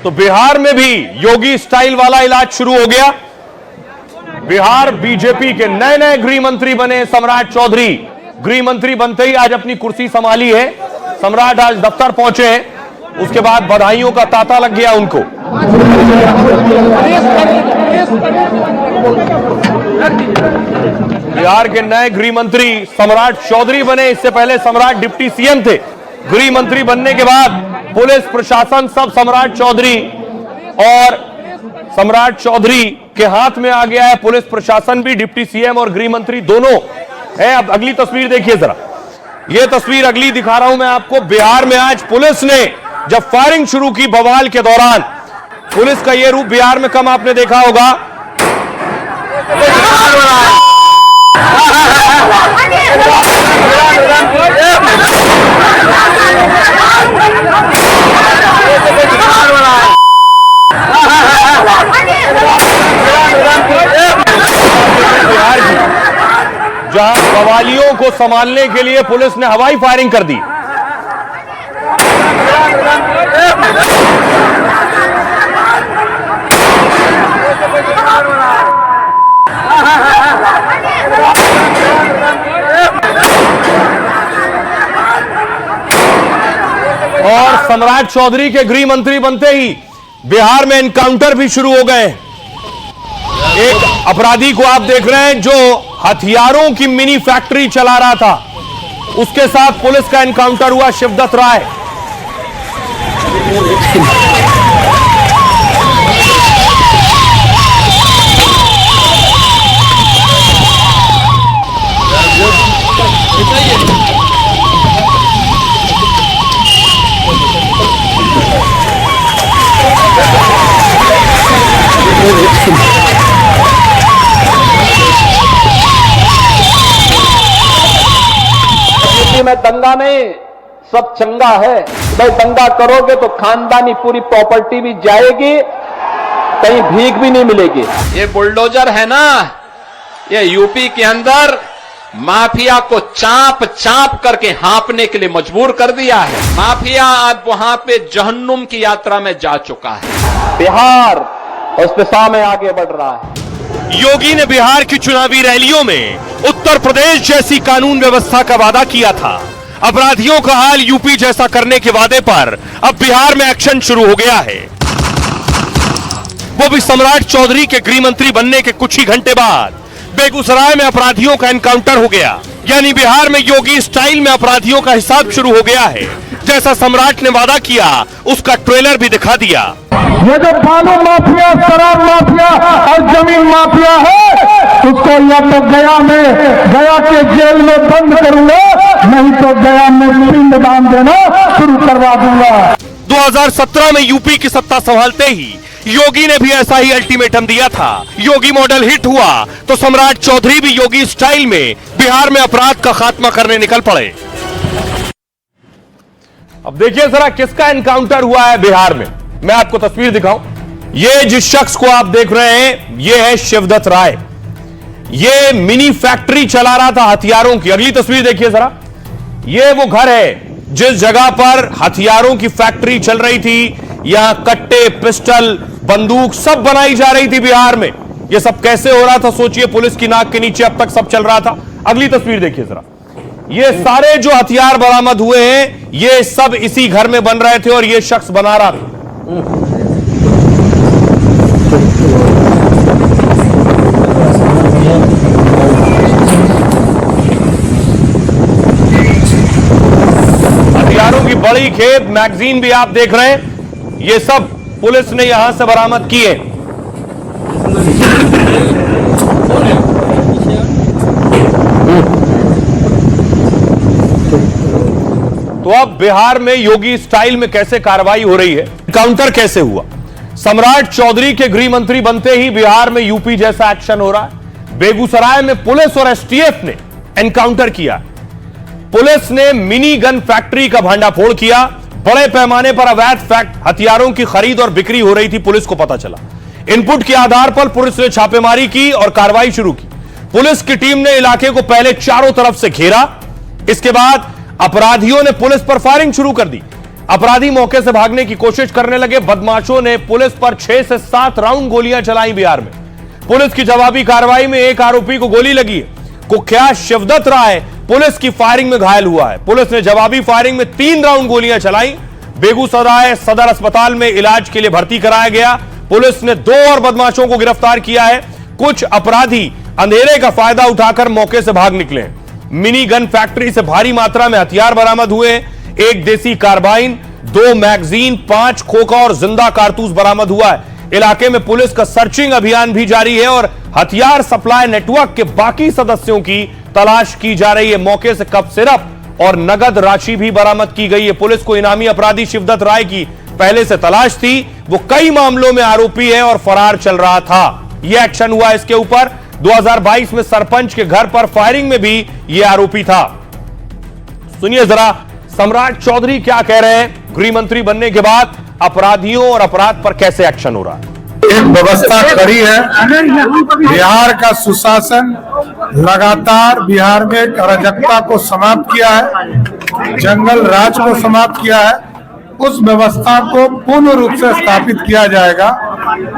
तो बिहार में भी योगी स्टाइल वाला इलाज शुरू हो गया। बिहार बीजेपी के नए नए गृह मंत्री बने सम्राट चौधरी। गृह मंत्री बनते ही आज अपनी कुर्सी संभाली है। सम्राट आज दफ्तर पहुंचे हैं, उसके बाद बधाइयों का तांता लग गया उनको। बिहार के नए गृह मंत्री सम्राट चौधरी बने। इससे पहले सम्राट डिप्टी सीएम थे। गृह मंत्री बनने के बाद पुलिस प्रशासन सब सम्राट चौधरी और सम्राट चौधरी के हाथ में आ गया है। पुलिस प्रशासन भी, डिप्टी सीएम और गृह मंत्री दोनों है। अब अगली तस्वीर देखिए जरा, यह तस्वीर अगली दिखा रहा हूं मैं आपको। बिहार में आज पुलिस ने जब फायरिंग शुरू की बवाल के दौरान, पुलिस का यह रूप बिहार में कम आपने देखा होगा। बिहार की जहां बवालियों को संभालने के लिए पुलिस ने हवाई फायरिंग कर दी। और सम्राट चौधरी के गृह मंत्री बनते ही बिहार में एनकाउंटर भी शुरू हो गए। एक अपराधी को आप देख रहे हैं जो हथियारों की मिनी फैक्ट्री चला रहा था, उसके साथ पुलिस का एनकाउंटर हुआ। शिवदत्त राय में दंगा नहीं, सब चंगा है। भाई दंगा करोगे तो खानदानी पूरी प्रॉपर्टी भी जाएगी, कहीं भीख भी नहीं मिलेगी। ये बुलडोजर है ना, ये यूपी के अंदर माफिया को चाप चाप करके हाँपने के लिए मजबूर कर दिया है। माफिया आज वहां पे जहन्नुम की यात्रा में जा चुका है। बिहार उस दिशा में आगे बढ़ रहा है। योगी ने बिहार की चुनावी रैलियों में उत्तर प्रदेश जैसी कानून व्यवस्था का वादा किया था। अपराधियों का हाल यूपी जैसा करने के वादे पर अब बिहार में एक्शन शुरू हो गया है, वो भी सम्राट चौधरी के गृह मंत्री बनने के कुछ ही घंटे बाद। बेगूसराय में अपराधियों का एनकाउंटर हो गया, यानी बिहार में योगी स्टाइल में अपराधियों का हिसाब शुरू हो गया है। जैसा सम्राट ने वादा किया उसका ट्रेलर भी दिखा दिया। ये जो बालू माफिया, शराब माफिया और जमीन माफिया है, उसको या तो गया के जेल में बंद करूंगा, नहीं तो गया में पिंडदान देना शुरू करवा दूंगा। 2017 में यूपी की सत्ता संभालते ही योगी ने भी ऐसा ही अल्टीमेटम दिया था। योगी मॉडल हिट हुआ तो सम्राट चौधरी भी योगी स्टाइल में बिहार में अपराध का खात्मा करने निकल पड़े। अब देखिए जरा किसका एनकाउंटर हुआ है बिहार में। मैं आपको तस्वीर दिखाऊं, ये जिस शख्स को आप देख रहे हैं ये है शिवदत्त राय। ये मिनी फैक्ट्री चला रहा था हथियारों की। अगली तस्वीर देखिए जरा, ये वो घर है जिस जगह पर हथियारों की फैक्ट्री चल रही थी। यहां कट्टे, पिस्टल, बंदूक सब बनाई जा रही थी बिहार में। ये सब कैसे हो रहा था सोचिए, पुलिस की नाक के नीचे अब तक सब चल रहा था। अगली तस्वीर देखिए जरा, ये सारे जो हथियार बरामद हुए हैं ये सब इसी घर में बन रहे थे और ये शख्स बना रहा था। हथियारों की बड़ी खेप, मैगजीन भी आप देख रहे हैं, ये सब पुलिस ने यहां से बरामद किए। तो अब बिहार में योगी स्टाइल में कैसे कार्रवाई हो रही है, काउंटर कैसे हुआ। सम्राट चौधरी के गृह मंत्री बनते ही बिहार में यूपी जैसा एक्शन हो रहा है। बेगूसराय में पुलिस और एसटीएफ ने एनकाउंटर किया। पुलिस ने मिनी गन फैक्ट्री का भांडाफोड़ किया। बड़े पैमाने पर अवैध हथियारों की खरीद और बिक्री हो रही थी, पुलिस को पता चला। इनपुट के आधार पर पुलिस ने छापेमारी की और कार्रवाई शुरू की। पुलिस की टीम ने इलाके को पहले चारों तरफ से घेरा, इसके बाद अपराधियों ने पुलिस पर फायरिंग शुरू कर दी। अपराधी मौके से भागने की कोशिश करने लगे। बदमाशों ने पुलिस पर 6 से 7 राउंड गोलियां चलाई। बिहार में पुलिस की जवाबी कार्रवाई में एक आरोपी को गोली लगी है। कुख्यात शिवदत्त राय पुलिस की फायरिंग में घायल हुआ है। पुलिस ने जवाबी फायरिंग में 3 राउंड गोलियां चलाई। बेगूसराय सदर अस्पताल में इलाज के लिए भर्ती कराया गया। पुलिस ने 2 और बदमाशों को गिरफ्तार किया है। कुछ अपराधी अंधेरे का फायदा उठाकर मौके से भाग निकले। मिनी गन फैक्ट्री से भारी मात्रा में हथियार बरामद हुए। एक देसी कार्बाइन, 2 मैगजीन, 5 खोखा और जिंदा कारतूस बरामद हुआ है। इलाके में पुलिस का सर्चिंग अभियान भी जारी है और हथियार सप्लाई नेटवर्क के बाकी सदस्यों की तलाश की जा रही है। मौके से कप सिरप और नगद राशि भी बरामद की गई है। पुलिस को इनामी अपराधी शिवदत्त राय की पहले से तलाश थी। वो कई मामलों में आरोपी है और फरार चल रहा था। यह एक्शन हुआ इसके ऊपर। 2022 में सरपंच के घर पर फायरिंग में भी यह आरोपी था। सुनिए जरा सम्राट चौधरी क्या कह रहे हैं। गृह मंत्री बनने के बाद अपराधियों और अपराध पर कैसे एक्शन हो रहा है। एक व्यवस्था कड़ी है। बिहार का सुशासन लगातार बिहार में अराजकता को समाप्त किया है, जंगल राज को समाप्त किया है। उस व्यवस्था को पूर्ण रूप से स्थापित किया जाएगा।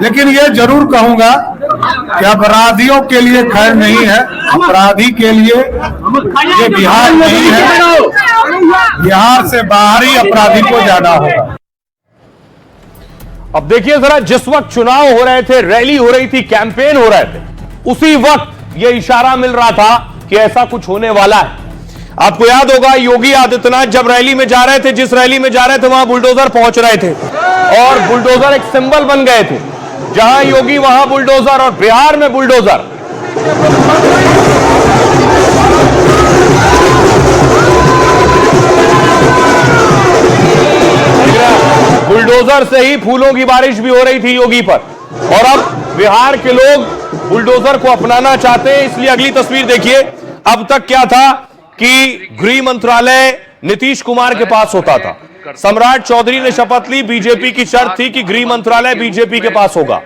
लेकिन ये जरूर कहूंगा कि अपराधियों के लिए खैर नहीं है। अपराधी के लिए ये बिहार नहीं है। बिहार से बाहर ही अपराधी को जाना होगा। अब देखिए जरा, जिस वक्त चुनाव हो रहे थे, रैली हो रही थी, कैंपेन हो रहे थे, उसी वक्त यह इशारा मिल रहा था कि ऐसा कुछ होने वाला है। आपको याद होगा योगी आदित्यनाथ जब रैली में जा रहे थे, जिस रैली में जा रहे थे वहां बुलडोजर पहुंच रहे थे और बुलडोजर एक सिंबल बन गए थे। जहां योगी वहां बुलडोजर और बिहार में बुलडोजर। बुलडोजर से ही फूलों की बारिश भी हो रही थी योगी पर। और अब बिहार के लोग बुलडोजर को अपनाना चाहते हैं। इसलिए अगली तस्वीर देखिए। अब तक क्या था कि गृह मंत्रालय नीतीश कुमार के पास होता था। सम्राट चौधरी ने शपथ ली। बीजेपी की शर्त थी कि गृह मंत्रालय बीजेपी के पास होगा।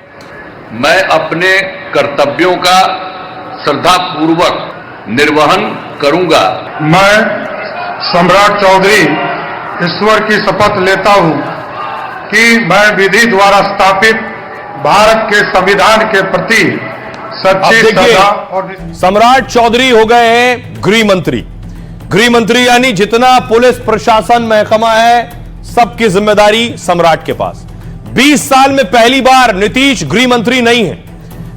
मैं अपने कर्तव्यों का श्रद्धापूर्वक निर्वहन करूंगा। मैं सम्राट चौधरी ईश्वर की शपथ लेता हूं कि मैं विधि द्वारा स्थापित भारत के संविधान के प्रति सच्ची श्रद्धा और सम्राट चौधरी हो गए हैं गृह मंत्री। गृह मंत्री यानी जितना पुलिस प्रशासन महकमा है सबकी जिम्मेदारी सम्राट के पास। 20 साल में पहली बार नीतीश गृह मंत्री नहीं है।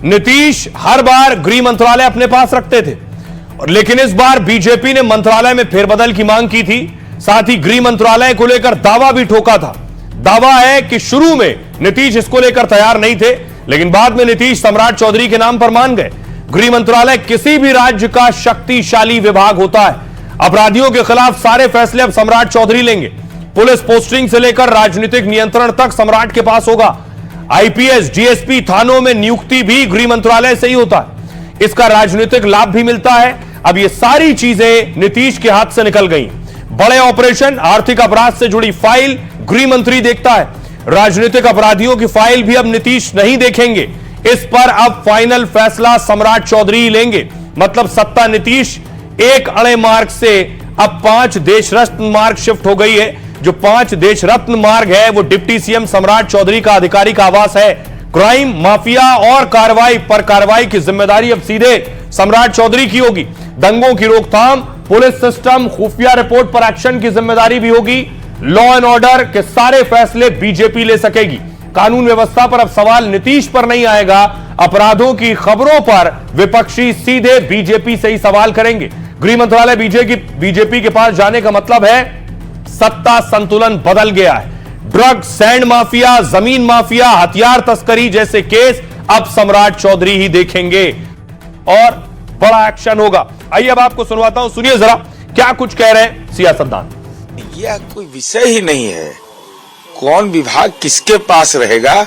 नीतीश हर बार गृह मंत्रालय अपने पास रखते थे और लेकिन इस बार बीजेपी ने मंत्रालय में फेरबदल की मांग की थी। साथ ही गृह मंत्रालय को लेकर दावा भी ठोका था। दावा है कि शुरू में नीतीश इसको लेकर तैयार नहीं थे, लेकिन बाद में नीतीश सम्राट चौधरी के नाम पर मान गए। गृह मंत्रालय किसी भी राज्य का शक्तिशाली विभाग होता है। अपराधियों के खिलाफ सारे फैसले अब सम्राट चौधरी लेंगे। पुलिस पोस्टिंग से लेकर राजनीतिक नियंत्रण तक सम्राट के पास होगा। आईपीएस, डीएसपी, थानों में नियुक्ति भी गृह मंत्रालय से ही होता है। इसका राजनीतिक लाभ भी मिलता है। अब ये सारी चीजें नीतीश के हाथ से निकल गई। बड़े ऑपरेशन, आर्थिक अपराध से जुड़ी फाइल गृह मंत्री देखता है। राजनीतिक अपराधियों की फाइल भी अब नीतीश नहीं देखेंगे। इस पर अब फाइनल फैसला सम्राट चौधरी ही लेंगे। मतलब सत्ता नीतीश एक अड़े मार्ग से अब 5 देश रत्न मार्ग शिफ्ट हो गई है। जो 5 देश रत्न मार्ग है वो डिप्टी सीएम सम्राट चौधरी का आधिकारिक आवास है। क्राइम, माफिया और कार्रवाई पर कार्रवाई की जिम्मेदारी अब सीधे सम्राट चौधरी की होगी। दंगों की रोकथाम, पुलिस सिस्टम, खुफिया रिपोर्ट पर एक्शन की जिम्मेदारी भी होगी। लॉ एंड ऑर्डर के सारे फैसले बीजेपी ले सकेगी। कानून व्यवस्था पर अब सवाल नीतीश पर नहीं आएगा। अपराधों की खबरों पर विपक्षी सीधे बीजेपी से ही सवाल करेंगे। गृह मंत्रालय बीजेपी के पास जाने का मतलब है सत्ता संतुलन बदल गया है। ड्रग, सैंड माफिया, जमीन माफिया, हथियार तस्करी जैसे केस अब सम्राट चौधरी ही देखेंगे और बड़ा एक्शन होगा। आइए अब आपको सुनवाता हूं, सुनिए जरा क्या कुछ कह रहे हैं सियासतदान। यह कोई विषय ही नहीं है। कौन विभाग किसके पास रहेगा,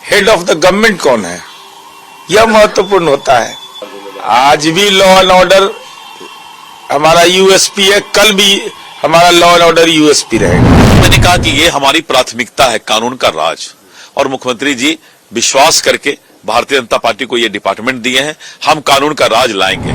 हेड ऑफ द गवर्नमेंट कौन है, यह महत्वपूर्ण होता है। आज भी लॉ एंड ऑर्डर हमारा यूएसपी है, कल भी हमारा लॉ एंड ऑर्डर यूएसपी रहेगा। मैंने कहा कि ये हमारी प्राथमिकता है, कानून का राज, और मुख्यमंत्री जी विश्वास करके भारतीय जनता पार्टी को ये डिपार्टमेंट दिए हैं। हम कानून का राज लाएंगे।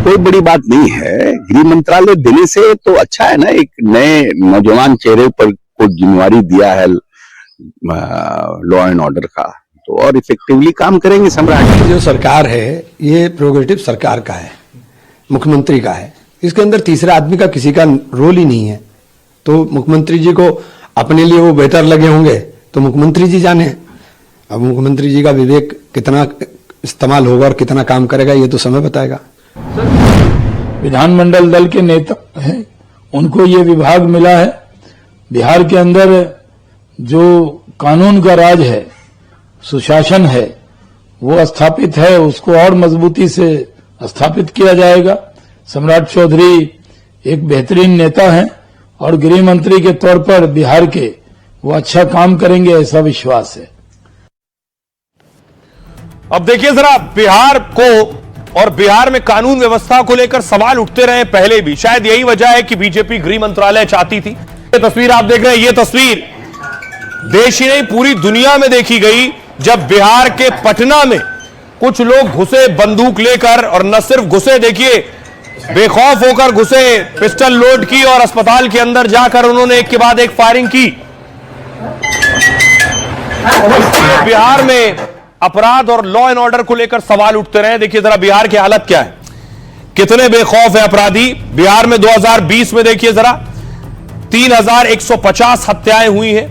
कोई बड़ी बात नहीं है। गृह मंत्रालय देने से तो अच्छा है ना, एक नए नौजवान चेहरे पर को जिम्मेवारी दिया है लॉ एंड ऑर्डर का, तो और इफेक्टिवली काम करेंगे सम्राट। जो सरकार है ये प्रोग्रेटिव सरकार का है, मुख्यमंत्री का है, इसके अंदर तीसरा आदमी का किसी का रोल ही नहीं है। तो मुख्यमंत्री जी को अपने लिए वो बेहतर लगे होंगे तो मुख्यमंत्री जी जाने। अब मुख्यमंत्री जी का विवेक कितना इस्तेमाल होगा और कितना काम करेगा ये तो समय बताएगा। विधानमंडल दल के नेता हैं, उनको ये विभाग मिला है। बिहार के अंदर जो कानून का राज है, सुशासन है, वो स्थापित है, उसको और मजबूती से स्थापित किया जाएगा। सम्राट चौधरी एक बेहतरीन नेता हैं और गृह मंत्री के तौर पर बिहार के वो अच्छा काम करेंगे, ऐसा विश्वास है। अब देखिए जरा, बिहार को और बिहार में कानून व्यवस्था को लेकर सवाल उठते रहे पहले भी। शायद यही वजह है कि बीजेपी गृह मंत्रालय चाहती थी। ये तस्वीर आप देख रहे हैं, ये तस्वीर देश ही नहीं पूरी दुनिया में देखी गई जब बिहार के पटना में कुछ लोग घुसे बंदूक लेकर, और न सिर्फ घुसे, देखिए बेखौफ होकर घुसे, पिस्टल लोड की और अस्पताल के अंदर जाकर उन्होंने एक के बाद एक फायरिंग की। बिहार में अपराध और लॉ एंड ऑर्डर को लेकर सवाल उठते रहे। देखिए जरा बिहार की हालत क्या है, कितने बेखौफ है अपराधी। बिहार में 2020 में देखिए जरा 3150 हत्याएं हुई हैं।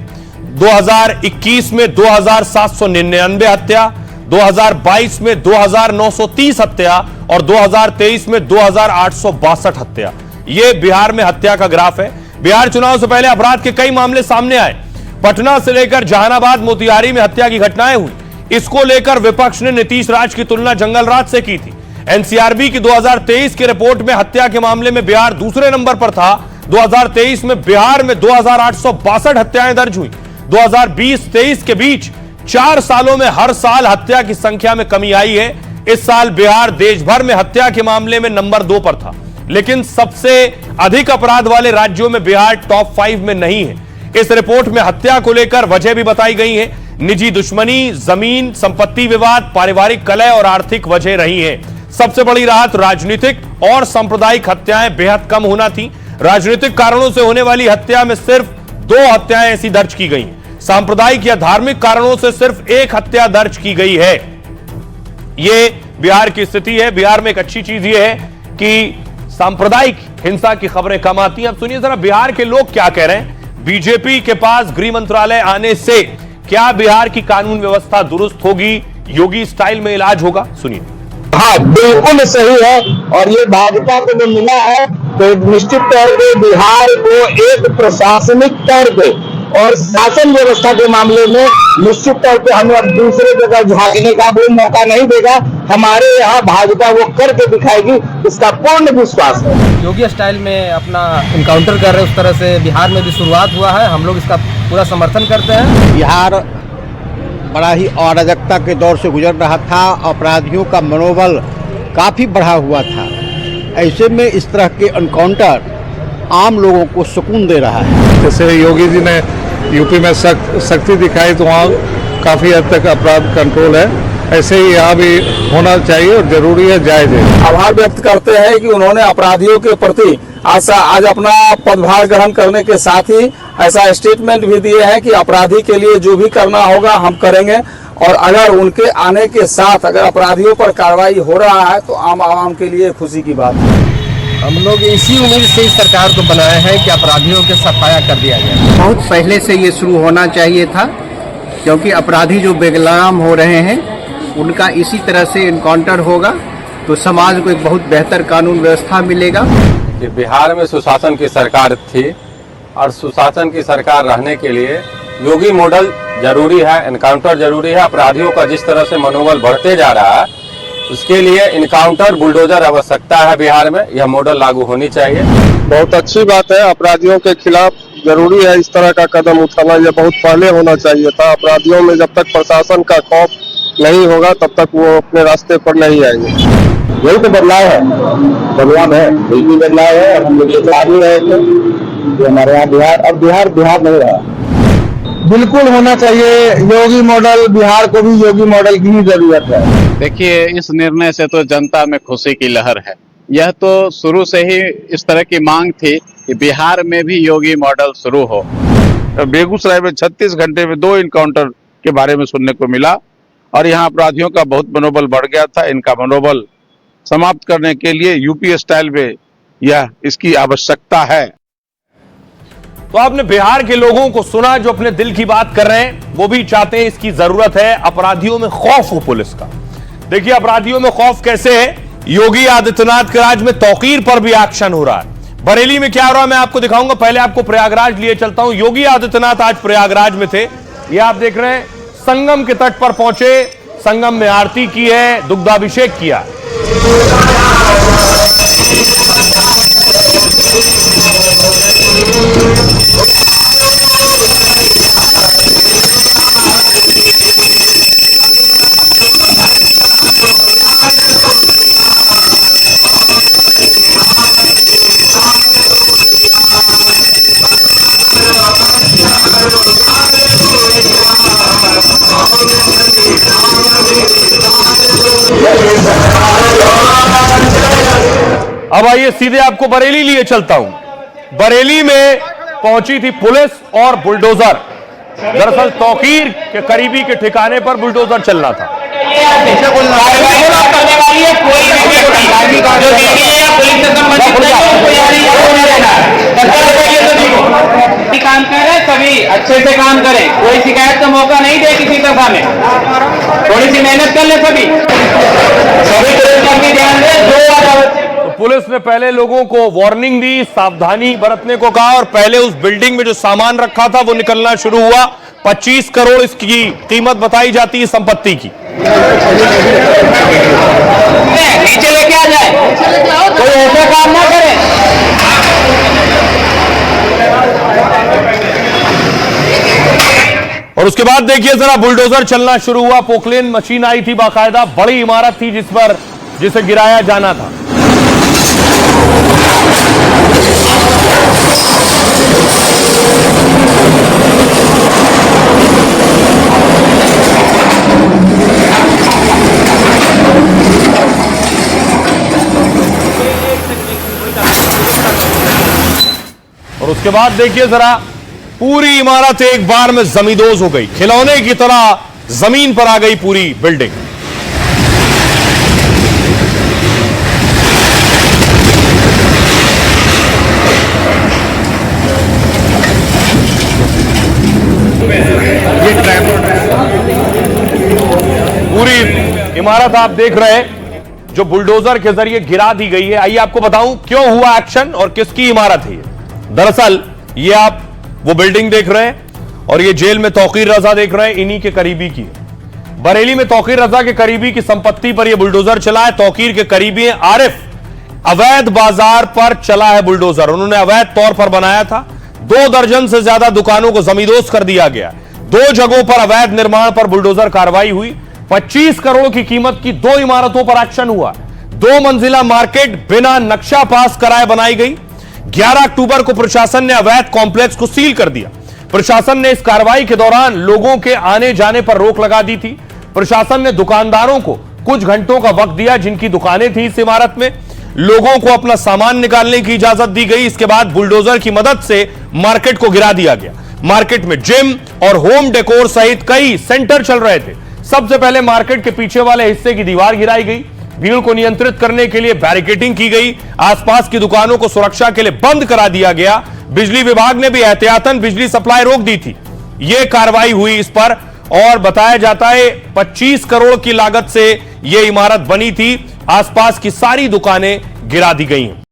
2021 में 2799 हत्या, 2022 में 2930 हत्या और 2023 में 2862 हत्या। यह बिहार में हत्या का ग्राफ है। बिहार चुनाव से पहले अपराध के कई मामले सामने आए। पटना से लेकर जहानाबाद, मोतिहारी में हत्या की घटनाएं हुई। इसको लेकर विपक्ष ने नीतीश राज की तुलना जंगल राज से की थी। एनसीआरबी की 2023 की रिपोर्ट में हत्या के मामले में बिहार दूसरे नंबर पर था। 2023 में बिहार में 2862 हत्याएं दर्ज हुई। 2020-23 के बीच 4 सालों में हर साल हत्या की संख्या में कमी आई है। इस साल बिहार देश भर में हत्या के मामले में नंबर 2 पर था, लेकिन सबसे अधिक अपराध वाले राज्यों में बिहार टॉप 5 में नहीं है। इस रिपोर्ट में हत्या को लेकर वजह भी बताई गई है। निजी दुश्मनी, जमीन संपत्ति विवाद, पारिवारिक कलह और आर्थिक वजह रही है। सबसे बड़ी राहत राजनीतिक और सांप्रदायिक हत्याएं बेहद कम होना थी। राजनीतिक कारणों से होने वाली हत्या में सिर्फ 2 हत्याएं ऐसी दर्ज की गई। सांप्रदायिक या धार्मिक कारणों से सिर्फ 1 हत्या दर्ज की गई है। यह बिहार की स्थिति है। बिहार में एक अच्छी चीज यह है कि सांप्रदायिक हिंसा की खबरें कम आती हैं। अब सुनिए जरा बिहार के लोग क्या कह रहे हैं। बीजेपी के पास गृह मंत्रालय आने से क्या बिहार की कानून व्यवस्था दुरुस्त होगी, योगी स्टाइल में इलाज होगा? सुनिए। हाँ, बिल्कुल सही है। और ये भाजपा को जो मिला है तो निश्चित तौर पे बिहार को एक प्रशासनिक तौर पे और शासन व्यवस्था के मामले में निश्चित तौर पे हमें अब दूसरे जगह झांकने का भी मौका नहीं देगा। हमारे यहाँ भाजपा वो करके दिखाएगी, इसका पूर्ण विश्वास है। योगी स्टाइल में अपना इनकाउंटर कर रहे हैं, उस तरह से बिहार में भी शुरुआत हुआ है। हम लोग इसका पूरा समर्थन करते हैं। बिहार बड़ा ही अराजकता के दौर से गुजर रहा था, अपराधियों का मनोबल काफ़ी बढ़ा हुआ था। ऐसे में इस तरह के एनकाउंटर आम लोगों को सुकून दे रहा है। जैसे योगी जी ने यूपी में सख्ती दिखाई तो वहाँ काफ़ी हद तक अपराध कंट्रोल है, ऐसे ही यहाँ भी होना चाहिए और जरूरी है, जायज है। आभार व्यक्त करते हैं कि उन्होंने अपराधियों के प्रति आज अपना पदभार ग्रहण करने के साथ ही ऐसा स्टेटमेंट भी दिए हैं कि अपराधी के लिए जो भी करना होगा हम करेंगे, और अगर उनके आने के साथ अगर अपराधियों पर कार्रवाई हो रहा है तो आम आवाम के लिए खुशी की बात है। हम लोग इसी उम्मीद से इस सरकार को बनाए हैं कि अपराधियों के सफाया कर दिया जाए। बहुत पहले से ये शुरू होना चाहिए था, क्योंकि अपराधी जो बेगुनाम हो रहे हैं उनका इसी तरह से इनकाउंटर होगा तो समाज को एक बहुत बेहतर कानून व्यवस्था मिलेगा। कि बिहार में सुशासन की सरकार थी और सुशासन की सरकार रहने के लिए योगी मॉडल जरूरी है, एनकाउंटर जरूरी है। अपराधियों का जिस तरह से मनोबल बढ़ते जा रहा है उसके लिए इनकाउंटर, बुलडोजर आवश्यकता है। बिहार में यह मॉडल लागू होनी चाहिए। बहुत अच्छी बात है, अपराधियों के खिलाफ जरूरी है इस तरह का कदम उठाना। ये बहुत पहले होना चाहिए था। अपराधियों में जब तक प्रशासन का खौफ नहीं होगा तब तक वो अपने रास्ते पर नहीं आएंगे। यही तो बदलाव है, बदलाव है, बिल्कुल बदलाव है। और हम लोग चाह भी रहे थे कि हमारे यहाँ बिहार, अब बिहार नहीं रहा। बिल्कुल होना चाहिए योगी मॉडल। बिहार को भी योगी मॉडल की ही जरूरत है। देखिए, इस निर्णय से तो जनता में खुशी की लहर है। यह तो शुरू से ही इस तरह की मांग थी कि बिहार में भी योगी मॉडल शुरू हो। बेगूसराय में 36 घंटे में 2 इनकाउंटर के बारे में सुनने को मिला और यहाँ अपराधियों का बहुत मनोबल बढ़ गया था। इनका मनोबल समाप्त करने के लिए यूपी स्टाइल में यह इसकी आवश्यकता है। तो आपने बिहार के लोगों को सुना जो अपने दिल की बात कर रहे हैं, वो भी चाहते हैं, इसकी जरूरत है, अपराधियों में खौफ हो पुलिस का। देखिए अपराधियों में खौफ कैसे है, योगी आदित्यनाथ के राज में तौकीर पर भी एक्शन हो रहा है। बरेली में क्या हो रहा है मैं आपको दिखाऊंगा, पहले आपको प्रयागराज लिए चलता हूं। योगी आदित्यनाथ आज प्रयागराज में थे, ये आप देख रहे हैं, संगम के तट पर पहुंचे, संगम में आरती की है, दुग्धाभिषेक किया। अब आइए सीधे आपको बरेली लिए चलता हूं। बरेली में पहुंची थी पुलिस और बुलडोजर। दरअसल तौकीर के करीबी के ठिकाने पर बुलडोजर चलना था। काम कर रहे सभी अच्छे से काम करें, कोई शिकायत का मौका नहीं दे किसी तरह में, थोड़ी सी मेहनत कर ले सभी ध्यान दे। पुलिस ने पहले लोगों को वार्निंग दी, सावधानी बरतने को कहा और पहले उस बिल्डिंग में जो सामान रखा था वो निकलना शुरू हुआ। 25 करोड़ इसकी कीमत बताई जाती है संपत्ति की। नीचे लेके आ जाए, कोई ऐसा काम ना करे। और उसके बाद देखिए जरा बुलडोजर चलना शुरू हुआ। पोकलेन मशीन आई थी, बाकायदा बड़ी इमारत थी जिसे गिराया जाना था। और उसके बाद देखिए जरा पूरी इमारत एक बार में जमींदोज हो गई, खिलौने की तरह जमीन पर आ गई पूरी बिल्डिंग। पूरी इमारत आप देख रहे हैं जो बुलडोजर के जरिए गिरा दी गई है। आइए आपको बताऊं क्यों हुआ एक्शन और किसकी इमारत है ये। दरअसल ये आप वो बिल्डिंग देख रहे हैं और ये जेल में तौकीर रजा देख रहे हैं, इन्हीं के करीबी की है। बरेली में तौकीर रजा के करीबी की संपत्ति पर यह बुलडोजर चला है। तौकीर के करीबी हैं आरिफ, अवैध बाजार पर चला है बुलडोजर। उन्होंने अवैध तौर पर बनाया था। 2 दर्जन से ज्यादा दुकानों को जमींदोज कर दिया गया। 2 जगहों पर अवैध निर्माण पर बुलडोजर कार्रवाई हुई। 25 करोड़ की कीमत की 2 इमारतों पर एक्शन हुआ। 2 मंजिला मार्केट बिना नक्शा पास कराए बनाई गई। 11 अक्टूबर को प्रशासन ने अवैध कॉम्प्लेक्स को सील कर दिया। प्रशासन ने इस कार्रवाई के दौरान लोगों के आने जाने पर रोक लगा दी थी। प्रशासन ने दुकानदारों को कुछ घंटों का वक्त दिया जिनकी दुकानें थी इस इमारत में। लोगों को अपना सामान निकालने की इजाजत दी गई। इसके बाद बुलडोजर की मदद से मार्केट को गिरा दिया गया। मार्केट में जिम और होम डेकोर सहित कई सेंटर चल रहे थे। सबसे पहले मार्केट के पीछे वाले हिस्से की दीवार गिराई गई। भीड़ को नियंत्रित करने के लिए बैरिकेडिंग की गई। आसपास की दुकानों को सुरक्षा के लिए बंद करा दिया गया। बिजली विभाग ने भी एहतियातन बिजली सप्लाई रोक दी थी। यह कार्रवाई हुई इस पर और बताया जाता है 25 करोड़ की लागत से यह इमारत बनी थी। आसपास की सारी दुकानें गिरा दी गई हैं।